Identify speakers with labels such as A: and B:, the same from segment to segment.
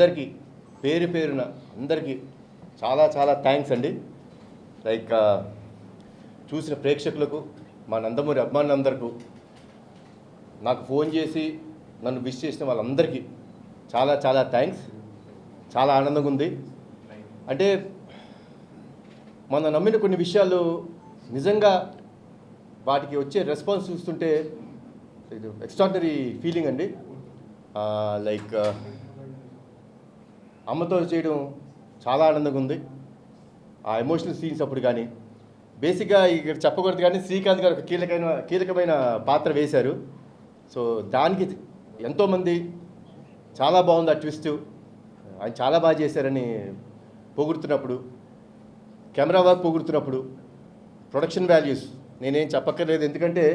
A: అందరికీ పేరు పేరున అందరికీ చాలా చాలా థ్యాంక్స్ అండి. లైక్ చూసిన ప్రేక్షకులకు, మా నందమూరి అభిమానులందరికీ, నాకు ఫోన్ చేసి నన్ను విష్ చేసిన వాళ్ళందరికీ చాలా చాలా థ్యాంక్స్. చాలా ఆనందంగా ఉంది. అంటే మనం నమ్మిన కొన్ని విషయాలు నిజంగా వాటికి వచ్చే రెస్పాన్స్ చూస్తుంటే ఇది ఎక్స్ట్రాడినరీ ఫీలింగ్ అండి. లైక్ అమ్మతో చేయడం చాలా ఆనందంగా ఉంది. ఆ ఎమోషనల్ సీన్స్ అప్పుడు కానీ బేసిక్గా ఇక్కడ చెప్పకూడదు కానీ శ్రీకాంత్ గారు ఒక కీలకమైన పాత్ర వేశారు. సో దానికి ఎంతోమంది చాలా బాగుంది ఆ ట్విస్ట్, ఆయన చాలా బాగా చేశారని పొగుడుతున్నప్పుడు, కెమెరా వర్క్ పొగుడుతున్నప్పుడు, ప్రొడక్షన్ వాల్యూస్ నేనేం చెప్పక్కర్లేదు, ఎందుకంటే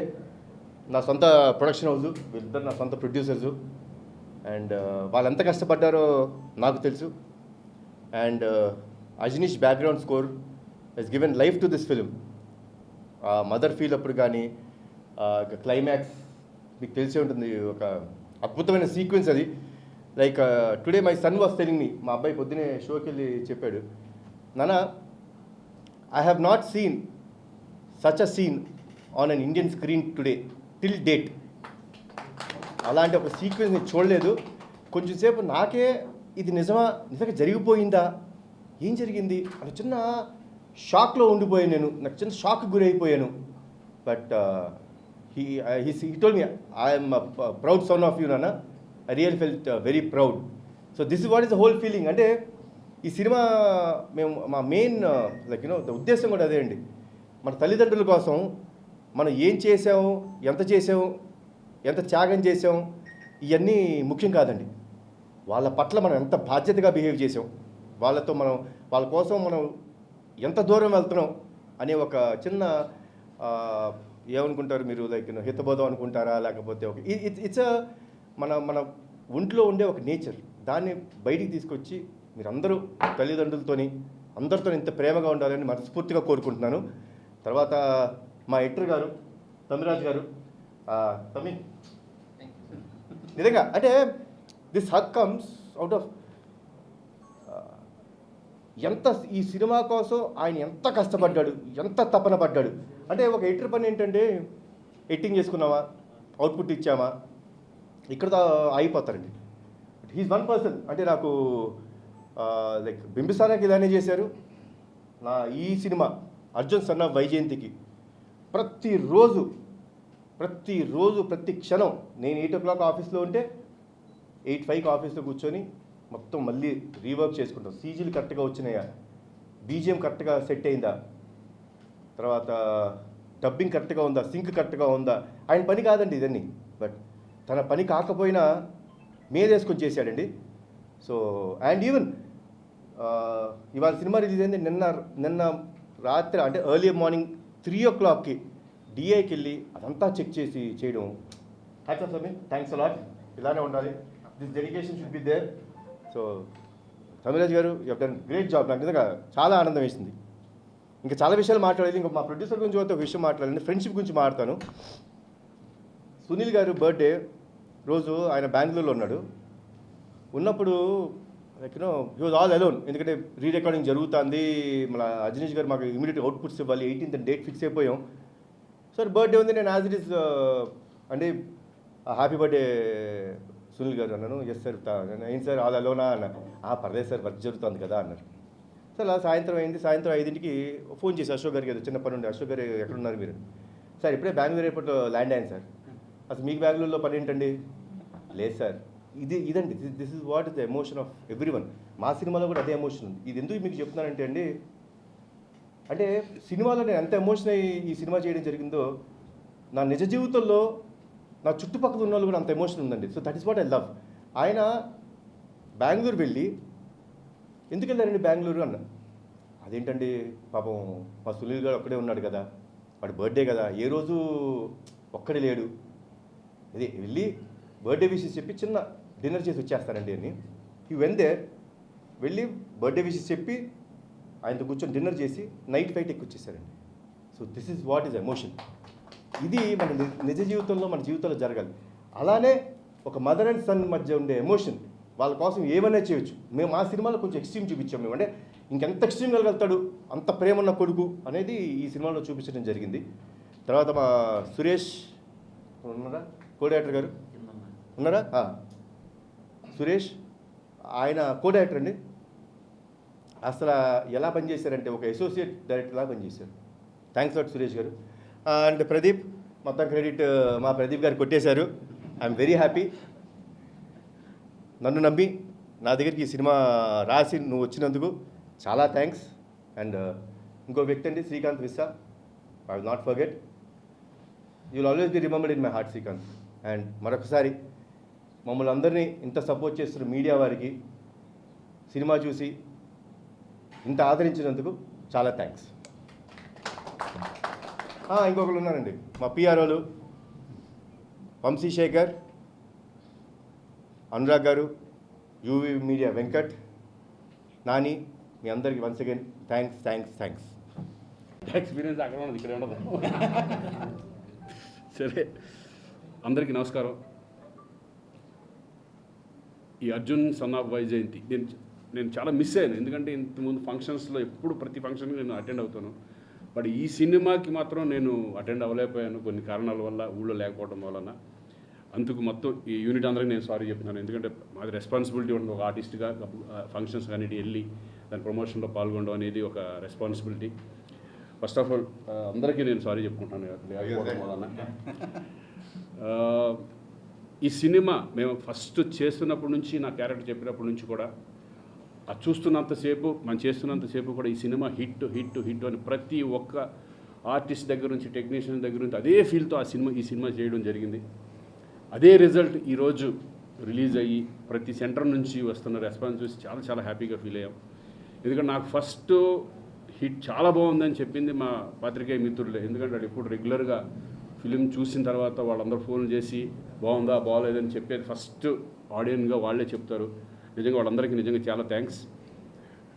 A: నా సొంత ప్రొడక్షన్ హౌస్, వీళ్ళిద్దరు నా సొంత ప్రొడ్యూసర్సు. అండ్ వాళ్ళు ఎంత కష్టపడ్డారో నాకు తెలుసు. And Ajaneesh background score he's given life to this film. Mother feel అప్పుడు కానీ క్లైమాక్స్ మీకు తెలిసే ఉంటుంది, ఒక అద్భుతమైన సీక్వెన్స్ అది. Like today my son was telling me, మా అబ్బాయి పొద్దునే షోకి వెళ్ళి చెప్పాడు, నాన్న I have not seen such a scene on an Indian screen today till date. అలాంటి ఒక సీక్వెన్స్ నేను చూడలేదు. కొంచెంసేపు నాకే ఇది నిజంగా జరిగిపోయిందా, ఏం జరిగింది అని చిన్న షాక్లో ఉండిపోయాను నేను. నాకు చిన్న షాక్కి గురైపోయాను. But he told me, I am a proud son of you, Nana. I really felt very proud. So this is what is the whole feeling. అంటే ఈ సినిమా మేము మా మెయిన్ లైక్ ద ఉద్దేశం కూడా అదే అండి. మన తల్లిదండ్రుల కోసం మనం ఏం చేసాము, ఎంత చేసాము, ఎంత త్యాగం చేసాం, ఇవన్నీ ముఖ్యం కాదండి. వాళ్ళ పట్ల మనం ఎంత బాధ్యతగా బిహేవ్ చేసాం, వాళ్ళ కోసం మనం ఎంత దూరం వెళ్తున్నాం అనే ఒక చిన్న ఏమనుకుంటారు మీరు, లైక్ హితబోధం అనుకుంటారా, లేకపోతే ఒక ఇట్స్ మన ఒంట్లో ఉండే ఒక నేచర్, దాన్ని బయటికి తీసుకొచ్చి మీరందరూ తల్లిదండ్రులతోని అందరితో ఇంత ప్రేమగా ఉండాలని మనస్ఫూర్తిగా కోరుకుంటున్నాను. తర్వాత మా ఎడిటర్ గారు తమిరాజ్ గారు, తమి నిజంగా అంటే this hook comes out of ఎంత ఈ సినిమా కోసం ఆయన ఎంత కష్టపడ్డాడు, ఎంత తపన పడ్డాడు. అంటే ఒక ఎడిటర్ పని ఏంటంటే ఎడిటింగ్ చేసుకున్నామా, అవుట్పుట్ ఇచ్చామా, ఇక్కడతో అయిపోతారండి. He's one person. అంటే నాకు లైక్ బింబిసారాకి ఇలానే చేశారు. నా ఈ సినిమా అర్జున్ సన్ ఆఫ్ వైజయంతికి ప్రతిరోజు ప్రతి క్షణం నేను 8 o'clock ఆఫీస్లో ఉంటే 8:05 ఆఫీస్లో కూర్చొని మొత్తం మళ్ళీ రీవర్క్ చేసుకుంటాం. సీజీలు కరెక్ట్గా వచ్చినాయా, బీజిఎం కరెక్ట్గా సెట్ అయిందా, తర్వాత డబ్బింగ్ కరెక్ట్గా ఉందా, సింక్ కరెక్ట్గా ఉందా. ఆయన పని కాదండి ఇదన్నీ, బట్ తన పని కాకపోయినా మీదేసుకొని చేశాడండి. సో అండ్ ఈవెన్ ఇవాళ సినిమా రిలీజ్ అయింది నిన్న రాత్రి, అంటే ఎర్లీ మార్నింగ్ 3 o'clockకి డిఐకి వెళ్ళి అదంతా చెక్ చేసి చేయడం. Hats off Sameer, thanks a lot. ఇలానే ఉండాలి, this dedication should be there. So Tamiraj garu you have done great job. నాకు నిజంగా చాలా ఆనందం వేసింది. ఇంకా చాలా విషయాలు మాట్లాడేది. ఇంకా మా ప్రొడ్యూసర్ గురించి ఒక విషయం మాట్లాడండి, ఫ్రెండ్షిప్ గురించి మాట్లాడతాను. సునీల్ గారు బర్త్డే రోజు ఆయన బెంగళూరులో ఉన్నప్పుడు like he was all alone. ఎందుకంటే రీరికార్డింగ్ జరుగుతుంది, మన అజనీష్ గారు మాకు ఇమీడియట్ అవుట్పుట్స్ ఇవ్వాలి, 18th డేట్ ఫిక్స్ అయిపోయాం. సార్ బర్త్డే ఉంది, నేను యాజ్ ఇట్ ఈస్ అంటే హ్యాపీ బర్త్డే సునీల్ గారు అన్నాను. ఎస్ సార్, ఏంటి సార్ ఆల్ అలోనా అన్న. పర్లేదు సార్, వర్క్ జరుగుతుంది కదా అన్నారు. సార్ అలా సాయంత్రం అయింది. సాయంత్రం 5ంటికి ఫోన్ చేసి అశోక్ గారికి, ఏదో చిన్న పని ఉండి, అశోక్ గారు ఎక్కడున్నారు మీరు? సార్ ఇప్పుడే బెంగళూరు ఎయిర్పోర్ట్లో ల్యాండ్ అయ్యాను సార్. అసలు మీకు బెంగళూరులో పని ఏంటండి? లేదు సార్, ఇదండి this is what is the emotion of every one. మా సినిమాలో కూడా అదే ఎమోషన్ ఉంది. ఇది ఎందుకు మీకు చెప్తున్నానంటే అండి, అంటే సినిమాలో నేను ఎంత ఎమోషన్ అయ్యి ఈ సినిమా చేయడం జరిగిందో, నా నిజ జీవితంలో నా చుట్టుపక్కల ఉన్న వాళ్ళు కూడా అంత ఎమోషన్ ఉందండి. So that is what I love. ఆయన బెంగళూరు వెళ్ళి, ఎందుకు వెళ్ళారండి బెంగళూరు అన్న. అదేంటండి పాపం మా సునీల్ గారు ఒక్కడే ఉన్నాడు కదా, వాడి బర్త్డే కదా, ఏ రోజు ఒక్కడే లేడు, అదే వెళ్ళి బర్త్డే విషెస్ చెప్పి చిన్న డిన్నర్ చేసి వచ్చేస్తానండి అని. ఈ వెందే వెళ్ళి బర్త్డే విషెస్ చెప్పి ఆయనతో కూర్చొని డిన్నర్ చేసి నైట్ ఫ్లైట్ వచ్చేసారండి. So this is what is emotion. ఇది మన నిజ జీవితంలో, మన జీవితంలో జరగాలి. అలానే ఒక మదర్ అండ్ సన్ మధ్య ఉండే ఎమోషన్ వాళ్ళ కోసం ఏమన్నా చేయొచ్చు. మేము మా సినిమాలో కొంచెం ఎక్స్ట్రీమ్ చూపించాం మేము, అంటే ఇంకెంత ఎక్స్ట్రీమ్గా వెళ్తాడు, అంత ప్రేమ ఉన్న కొడుకు అనేది ఈ సినిమాలో చూపించడం జరిగింది. తర్వాత మా సురేష్ ఉన్నారా, కో డైరెక్టర్ గారు ఉన్నారా, సురేష్ ఆయన కో డైరెక్టర్ అండి. అసలు ఎలా పనిచేశారంటే ఒక అసోసియేట్ డైరెక్టర్లా పనిచేశారు. థ్యాంక్స్ లాట్ సురేష్ గారు. అండ్ ప్రదీప్, మొత్తం క్రెడిట్ మా ప్రదీప్ గారు కొట్టేశారు. I'm very happy. నన్ను నమ్మి నా దగ్గరికి ఈ సినిమా రాసి నువ్వు వచ్చినందుకు చాలా థ్యాంక్స్. అండ్ ఇంకో వ్యక్తి అండి Srikanth Vissa, I will not forget, you will always be remembered in my heart Srikanth. And మరొకసారి మమ్మల్ని అందరినీ ఇంత సపోర్ట్ చేస్తున్న మీడియా వారికి, సినిమా చూసి ఇంత ఆదరించినందుకు చాలా థ్యాంక్స్. ఇంకొకరు ఉన్నారండి మా పిఆర్ఓలు, వంశీశేఖర్, అనురాగ్ గారు, యూవీ మీడియా వెంకట్, నాని, మీ అందరికీ once again thanks thanks thanks.
B: Experience అక్కడ ఉన్నది, ఇక్కడ ఉండదు. సరే, అందరికీ నమస్కారం. ఈ అర్జున్ సన్ ఆఫ్ వైజయంతి నేను చాలా మిస్ అయ్యాను, ఎందుకంటే ఇంతకుముందు ఫంక్షన్స్లో ఎప్పుడు ప్రతి ఫంక్షన్కి నేను అటెండ్ అవుతాను. బట్ ఈ సినిమాకి మాత్రం నేను అటెండ్ అవ్వలేకపోయాను కొన్ని కారణాల వల్ల, ఊళ్ళో లేకపోవడం వలన. అందుకు మొత్తం ఈ యూనిట్ అందరికీ నేను సారీ చెప్తున్నాను, ఎందుకంటే మాది రెస్పాన్సిబిలిటీ ఉంటుంది. ఒక ఆర్టిస్ట్గా ఫంక్షన్స్ కానీ వెళ్ళి దాని ప్రమోషన్లో పాల్గొనడం అనేది ఒక రెస్పాన్సిబిలిటీ. ఫస్ట్ ఆఫ్ ఆల్ అందరికీ నేను సారీ చెప్పుకుంటాను లేకపోవడం వలన. ఈ సినిమా మేము ఫస్ట్ చేస్తున్నప్పటి నుంచి, నా క్యారెక్టర్ చెప్పినప్పటి నుంచి కూడా అది చూస్తున్నంతసేపు, మనం చేస్తున్నంతసేపు కూడా ఈ సినిమా హిట్ హిట్ హిట్ అని ప్రతి ఒక్క ఆర్టిస్ట్ దగ్గర నుంచి, టెక్నీషియన్ దగ్గర నుంచి అదే ఫీల్తో ఈ సినిమా చేయడం జరిగింది. అదే రిజల్ట్ ఈరోజు రిలీజ్ అయ్యి ప్రతి సెంటర్ నుంచి వస్తున్న రెస్పాన్స్ చూసి చాలా చాలా హ్యాపీగా ఫీల్ అయ్యాం. ఎందుకంటే నాకు ఫస్ట్ హిట్ చాలా బాగుందని చెప్పింది మా పాత్రికేయ మిత్రులే. ఎందుకంటే వాళ్ళు ఎప్పుడు రెగ్యులర్గా ఫిలిం చూసిన తర్వాత వాళ్ళందరూ ఫోన్లు చేసి బాగుందా బాగోలేదని చెప్పేది ఫస్ట్ ఆడియన్గా వాళ్ళే చెప్తారు. నిజంగా వాళ్ళందరికీ నిజంగా చాలా థ్యాంక్స్.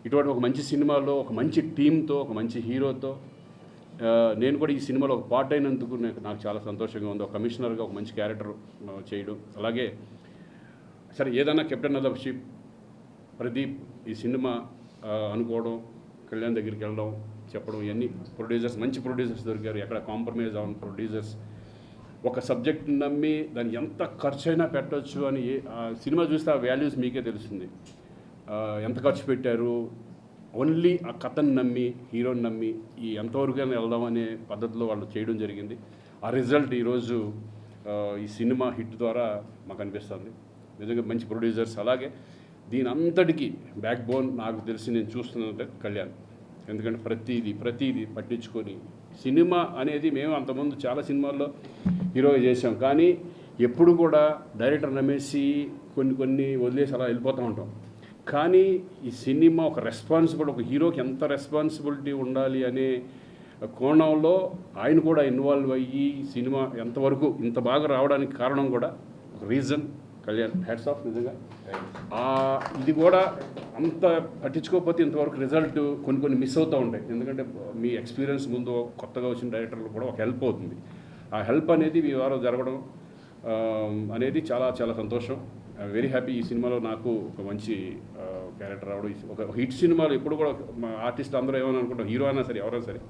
B: ఇటువంటి ఒక మంచి సినిమాలో, ఒక మంచి టీంతో, ఒక మంచి హీరోతో నేను కూడా ఈ సినిమాలో ఒక పార్ట్ అయినందుకు నాకు చాలా సంతోషంగా ఉంది. ఒక కమిషనర్గా ఒక మంచి క్యారెక్టర్ చేయడం, అలాగే సరే ఏదైనా captain of the ship Pradeep ఈ సినిమా అనుకోవడం, కళ్యాణ్ దగ్గరికి వెళ్ళడం, చెప్పడం, ఇవన్నీ ప్రొడ్యూసర్స్, మంచి ప్రొడ్యూసర్స్ దొరికారు, ఎక్కడ కాంప్రమైజ్ అవ్వని ప్రొడ్యూసర్స్. ఒక సబ్జెక్ట్ నమ్మి దాన్ని ఎంత ఖర్చు అయినా పెట్టవచ్చు అని సినిమా చూస్తే ఆ వాల్యూస్ మీకే తెలుస్తుంది. ఎంత ఖర్చు పెట్టారు, ఓన్లీ ఆ కథను నమ్మి, హీరోని నమ్మి ఈ ఎంతవరకైనా వెళ్దాం అనే పద్ధతిలో వాళ్ళు చేయడం జరిగింది. ఆ రిజల్ట్ ఈరోజు ఈ సినిమా హిట్ ద్వారా మాకు అనిపిస్తుంది. నిజంగా మంచి ప్రొడ్యూసర్స్. అలాగే దీని అంతటికీ బ్యాక్ బోన్ నాకు తెలిసి నేను చూస్తున్నది కళ్యాణ్. ఎందుకంటే ప్రతిదీ పట్టించుకొని సినిమా అనేది, మేము అంతకుముందు చాలా సినిమాల్లో హీరోగా చేసాం, కానీ ఎప్పుడు కూడా డైరెక్టర్ నమ్మేసి కొన్ని వదిలేసి అలా వెళ్ళిపోతూ ఉంటాం. కానీ ఈ సినిమా ఒక రెస్పాన్సిబుల్, ఒక హీరోకి ఎంత రెస్పాన్సిబిలిటీ ఉండాలి అనే కోణంలో ఆయన కూడా ఇన్వాల్వ్ అయ్యి సినిమా ఎంతవరకు ఇంత బాగా రావడానికి కారణం కూడా ఒక రీజన్ కళ్యాణ్. Hats off. నిజంగా ఇది కూడా అంత పట్టించుకోకపోతే ఇంతవరకు రిజల్ట్ కొన్ని మిస్ అవుతూ ఉంటాయి. ఎందుకంటే మీ ఎక్స్పీరియన్స్ ముందు కొత్తగా వచ్చిన డైరెక్టర్లు కూడా ఒక హెల్ప్ అవుతుంది. ఆ హెల్ప్ అనేది మీ ద్వారా జరగడం అనేది చాలా చాలా సంతోషం. Very happy. ఈ సినిమాలో నాకు ఒక మంచి క్యారెక్టర్ రావడం, ఒక హిట్ సినిమాలు ఎప్పుడు కూడా మా ఆర్టిస్ట్ అందరూ ఏమని అనుకుంటాం, హీరో అయినా సరే ఎవరైనా సరే,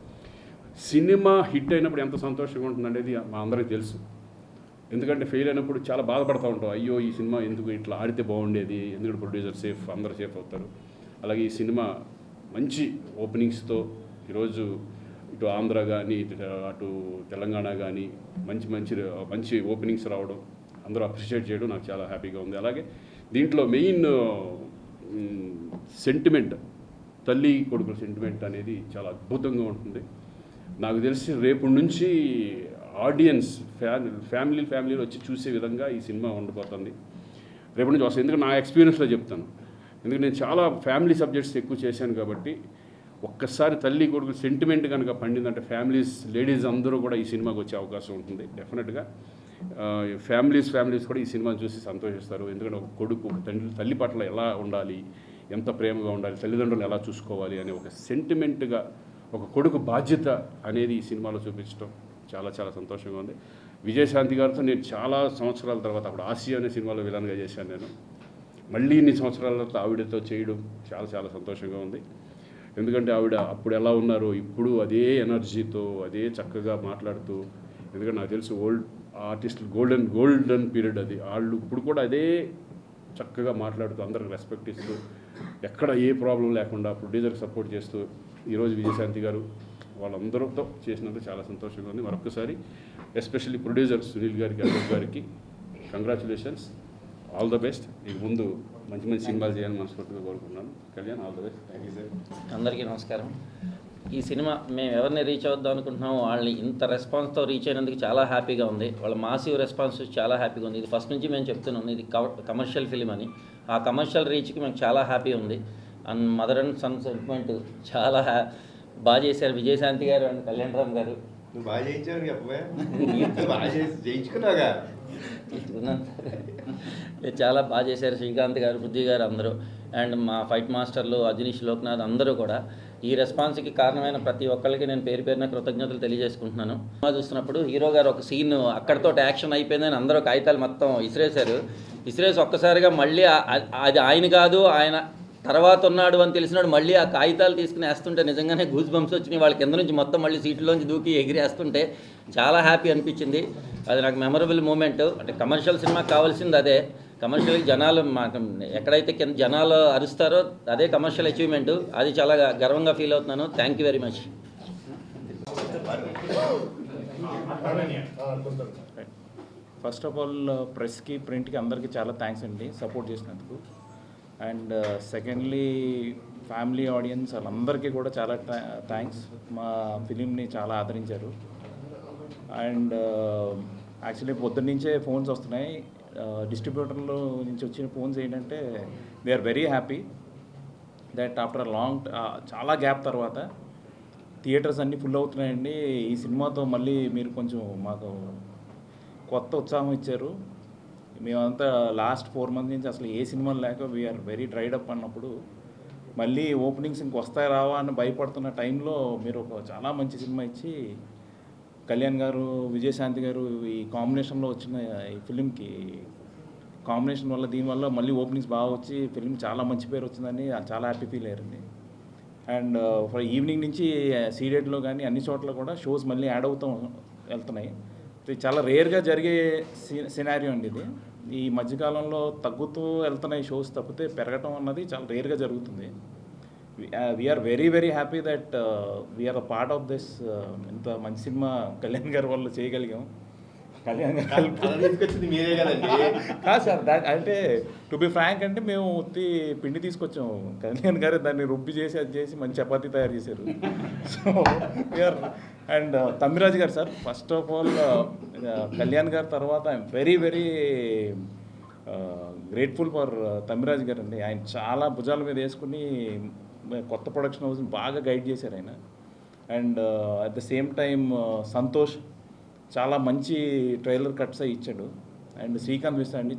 B: సినిమా హిట్ అయినప్పుడు ఎంత సంతోషంగా ఉంటుంది అనేది మా అందరికీ తెలుసు. ఎందుకంటే ఫెయిల్ అయినప్పుడు చాలా బాధపడుతూ ఉంటాం, అయ్యో ఈ సినిమా ఎందుకు ఇట్లా ఆడితే బాగుండేది, ఎందుకంటే ప్రొడ్యూసర్ సేఫ్, అందరూ సేఫ్ అవుతారు. అలాగే ఈ సినిమా మంచి ఓపెనింగ్స్తో ఈరోజు ఇటు ఆంధ్ర కానీ అటు తెలంగాణ కానీ మంచి ఓపెనింగ్స్ రావడం, అందరూ అప్రిషియేట్ చేయడం నాకు చాలా హ్యాపీగా ఉంది. అలాగే దీంట్లో మెయిన్ సెంటిమెంట్, తల్లి కొడుకుల సెంటిమెంట్ అనేది చాలా అద్భుతంగా ఉంటుంది. నాకు తెలిసి రేపు నుంచి ఆడియన్స్ ఫ్యామిలీలు వచ్చి చూసే విధంగా ఈ సినిమా ఉండబోతుంది. రేపు నుంచి వస్తుంది. ఎందుకంటే నా ఎక్స్పీరియన్స్లో చెప్తాను, ఎందుకంటే నేను చాలా ఫ్యామిలీ సబ్జెక్ట్స్ ఎక్కువ చేశాను కాబట్టి ఒక్కసారి తల్లి కొడుకు సెంటిమెంట్ కనుక పండిందంటే లేడీస్ అందరూ కూడా ఈ సినిమాకి వచ్చే అవకాశం ఉంటుంది. డెఫినెట్గా ఫ్యామిలీస్ కూడా ఈ సినిమాని చూసి సంతోషిస్తారు. ఎందుకంటే ఒక కొడుకు ఒక తల్లి పట్ల ఎలా ఉండాలి, ఎంత ప్రేమగా ఉండాలి, తల్లిదండ్రులు ఎలా చూసుకోవాలి అనే ఒక సెంటిమెంట్గా ఒక కొడుకు బాధ్యత అనేది ఈ సినిమాలో చూపించడం చాలా చాలా సంతోషంగా ఉంది. విజయశాంతి గారితో నేను చాలా సంవత్సరాల తర్వాత అప్పుడు ఆసియా అనే సినిమాలో విలన్గా చేశాను నేను. మళ్ళీ ఇన్ని సంవత్సరాల తర్వాత ఆవిడతో చేయడం చాలా చాలా సంతోషంగా ఉంది. ఎందుకంటే ఆవిడ అప్పుడు ఎలా ఉన్నారో ఇప్పుడు అదే ఎనర్జీతో అదే చక్కగా మాట్లాడుతూ, ఎందుకంటే నాకు తెలిసి ఓల్డ్ ఆర్టిస్టులు గోల్డెన్ పీరియడ్ అది, వాళ్ళు ఇప్పుడు కూడా అదే చక్కగా మాట్లాడుతూ అందరికి రెస్పెక్ట్ ఇస్తూ ఎక్కడ ఏ ప్రాబ్లం లేకుండా ప్రొడ్యూసర్కి సపోర్ట్ చేస్తూ ఈరోజు విజయశాంతి గారు వాళ్ళందరితో చేసినందుకు చాలా సంతోషంగా ఉంది. మరొకసారి ఎస్పెషల్లీ ప్రొడ్యూసర్ సునీల్ గారికి, అశోక్ గారికి కంగ్రాచులేషన్స్, ఆల్ ద బెస్ట్. ఇక ముందు మంచి మంచి సినిమాలు చేయాలని మనస్ఫూర్తిగా కోరుకుంటున్నాను. Kalyan, all the best. Thank you sir.
C: అందరికీ నమస్కారం. ఈ సినిమా మేము ఎవరిని రీచ్ అవుద్దాం అనుకుంటున్నామో వాళ్ళని ఇంత రెస్పాన్స్తో రీచ్ అయినందుకు చాలా హ్యాపీగా ఉంది. వాళ్ళ మాసివ్ రెస్పాన్స్ చాలా హ్యాపీగా ఉంది. ఇది ఫస్ట్ నుంచి మేము చెప్తున్నాం, ఇది కమర్షియల్ ఫిలిం అని. ఆ కమర్షియల్ రీచ్కి మేము చాలా హ్యాపీ ఉంది. And mother and son sentiment చాలా బాగా చేశారు విజయశాంతి గారు అండ్ కళ్యాణ్ రామ్ గారు.
A: నువ్వు బాగా చేయించావు చెప్పవే, బాగా చేయించుకున్నావుగా.
C: చాలా బాగా చేశారు శ్రీకాంత్ గారు, పృథ్వీ గారు అందరూ, అండ్ మా ఫైట్ మాస్టర్లు అజనీష్, లోక్నాథ్ అందరూ కూడా. ఈ రెస్పాన్స్కి కారణమైన ప్రతి ఒక్కరికి నేను పేరు పేరున కృతజ్ఞతలు తెలియజేసుకుంటున్నాను. సినిమా చూస్తున్నప్పుడు హీరో గారు ఒక సీన్ అక్కడితో యాక్షన్ అయిపోయిందని అందరూ కాగితాలు మొత్తం ఇసిరేసి ఒక్కసారిగా మళ్ళీ అది ఆయన కాదు, ఆయన తర్వాత ఉన్నాడు అని తెలిసినాడు మళ్ళీ ఆ కాగితాలు తీసుకుని వేస్తుంటే నిజంగానే గూస్ బంప్స్ వచ్చినాయి. వాళ్ళ కింద నుంచి మొత్తం మళ్ళీ సీట్లోంచి దూకి ఎగిరేస్తుంటే చాలా హ్యాపీ అనిపించింది. అది నాకు మెమరబుల్ మూమెంట్. అంటే కమర్షియల్ సినిమాకి కావాల్సింది అదే. కమర్షియల్ జనాలు ఎక్కడైతే కింద జనాలు అరుస్తారో అదే కమర్షియల్ అచీవ్మెంట్. అది చాలా గర్వంగా ఫీల్ అవుతున్నాను. Thank you very much.
D: First of all ప్రెస్కి, ప్రింట్కి అందరికీ చాలా థ్యాంక్స్ అండి సపోర్ట్ చేసినందుకు. అండ్ సెకండ్లీ ఫ్యామిలీ ఆడియన్స్ వాళ్ళందరికీ కూడా చాలా థ్యాంక్స్. మా ఫిలింని చాలా ఆదరించారు. అండ్ యాక్చువల్లీ పొద్దున్నుంచే ఫోన్స్ వస్తున్నాయి. డిస్ట్రిబ్యూటర్లో నుంచి వచ్చిన ఫోన్స్ ఏంటంటే they are very happy that after long చాలా గ్యాప్ తర్వాత థియేటర్స్ అన్నీ ఫుల్ అవుతున్నాయండి. ఈ సినిమాతో మళ్ళీ మీరు కొంచెం మాకు కొత్త ఉత్సాహం ఇచ్చారు. మేమంతా లాస్ట్ 4 months నుంచి అసలు ఏ సినిమాలు లేక వీఆర్ వెరీ డ్రైడ్ అప్ అన్నప్పుడు మళ్ళీ ఓపెనింగ్స్ ఇంక వస్తాయి రావా అని భయపడుతున్న టైంలో మీరు ఒక చాలా మంచి సినిమా ఇచ్చి కళ్యాణ్ గారు, విజయశాంతి గారు ఈ కాంబినేషన్లో వచ్చిన ఈ ఫిలింకి కాంబినేషన్ వల్ల దీనివల్ల మళ్ళీ ఓపెనింగ్స్ బాగా వచ్చి ఫిలిం చాలా మంచి పేరు వచ్చిందని చాలా హ్యాపీ ఫీల్ అయ్యారండి. అండ్ ఫర్ ఈవినింగ్ నుంచి సీడెడ్లో కానీ అన్ని చోట్ల కూడా షోస్ మళ్ళీ యాడ్ అవుతూ వెళ్తున్నాయి. ఇది చాలా రేర్గా జరిగే సినారియో అండి ఇది. ఈ మధ్యకాలంలో తగ్గుతూ వెళ్తున్నాయి షోస్ తప్పితే పెరగటం అన్నది చాలా రేర్గా జరుగుతుంది. We are very very happy that we are a part of this. ఇంత మంచి సినిమా కళ్యాణ్ గారి వల్ల చేయగలిగాం. కళ్యాణ్ గారు కాదు సార్, అంటే టు బి ఫ్రాంక్ అంటే మేము ఉత్తి పిండి తీసుకొచ్చాము, కళ్యాణ్ గారు దాన్ని రుబ్బి చేసి అది చేసి మంచి చపాతీ తయారు చేశారు. సో వీఆర్ అండ్ తమ్మిరాజు గారు sir, first of all Kalyan గారి తర్వాత I'm very very grateful for Tammiraju గారు అండి. ఆయన చాలా భుజాల మీద వేసుకుని కొత్త ప్రొడక్షన్ హౌస్ని బాగా గైడ్ చేశారు ఆయన. And at the same time Santosh చాలా మంచి ట్రైలర్ కట్స్ ఇచ్చాడు. అండ్ శ్రీకాంత్ మిశ్రా అండి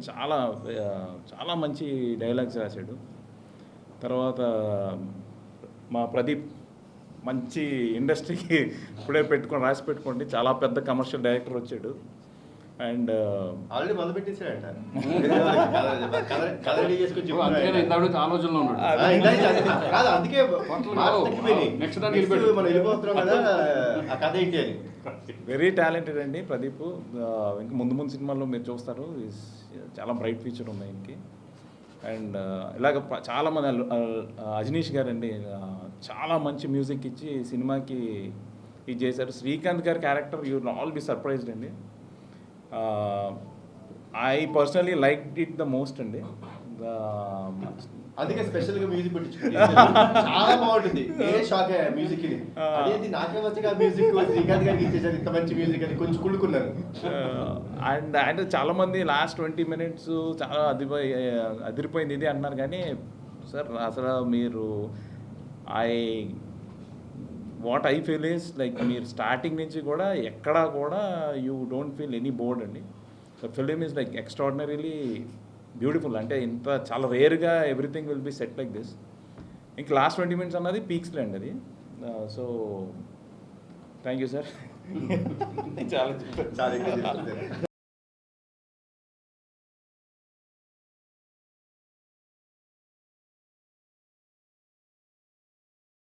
D: చాలా మంచి డైలాగ్స్ రాశాడు. తర్వాత మా ప్రదీప్ మంచి ఇండస్ట్రీకి ఇప్పుడే రాసి పెట్టుకోండి, చాలా పెద్ద కమర్షియల్ డైరెక్టర్ వచ్చాడు. అండ్
A: ఆల్రెడీ మొదలు పెట్టేసాడంట.
B: ఆలోచనలో
A: అందుకే మనం వెళ్ళిపోతున్నాం కదా, ఆ కథ ఏంటి అని.
D: వెరీ టాలెంటెడ్ అండి ప్రదీప్. ఇంకా ముందు సినిమాల్లో మీరు చూస్తారు, చాలా బ్రైట్ ఫ్యూచర్ ఉంది ఆయనకి. అండ్ ఇలాగ చాలామంది అజనీష్ గారు అండి చాలా మంచి మ్యూజిక్ ఇచ్చి సినిమాకి ఇది చేశారు. శ్రీకాంత్ గారి character you will all be surprised అండి. I personally like it the most అండి.
A: అందుకే స్పెషల్ గా మ్యూజిక్ పెట్టించుకుంది, చాలా బాగుంటుంది. నేనే షాక్ అయ్యా మ్యూజిక్ ని. అదేంటి నాకే వచ్చగా మ్యూజిక్ శ్రీకాంత్ గారికి ఇచ్చేసారు ఇంత మంచి మ్యూజిక్ అని కొంచెం కుళ్ళుకున్నాను.
D: అండ్ అంటే చాలామంది లాస్ట్ 20 minutes చాలా అదిరిపోయింది ఇది అంటున్నారు. కానీ సార్ అసలు మీరు what I feel is like మీరు స్టార్టింగ్ నుంచి కూడా ఎక్కడా కూడా you don't feel any bored అండి. So film is like extraordinarily beautiful. అంటే ఇంత చాలా రేర్గా everything will be set like this. ఇంక లాస్ట్ 20 minutes అన్నది పీక్స్లో అండి అది. So thank you sir. చాలా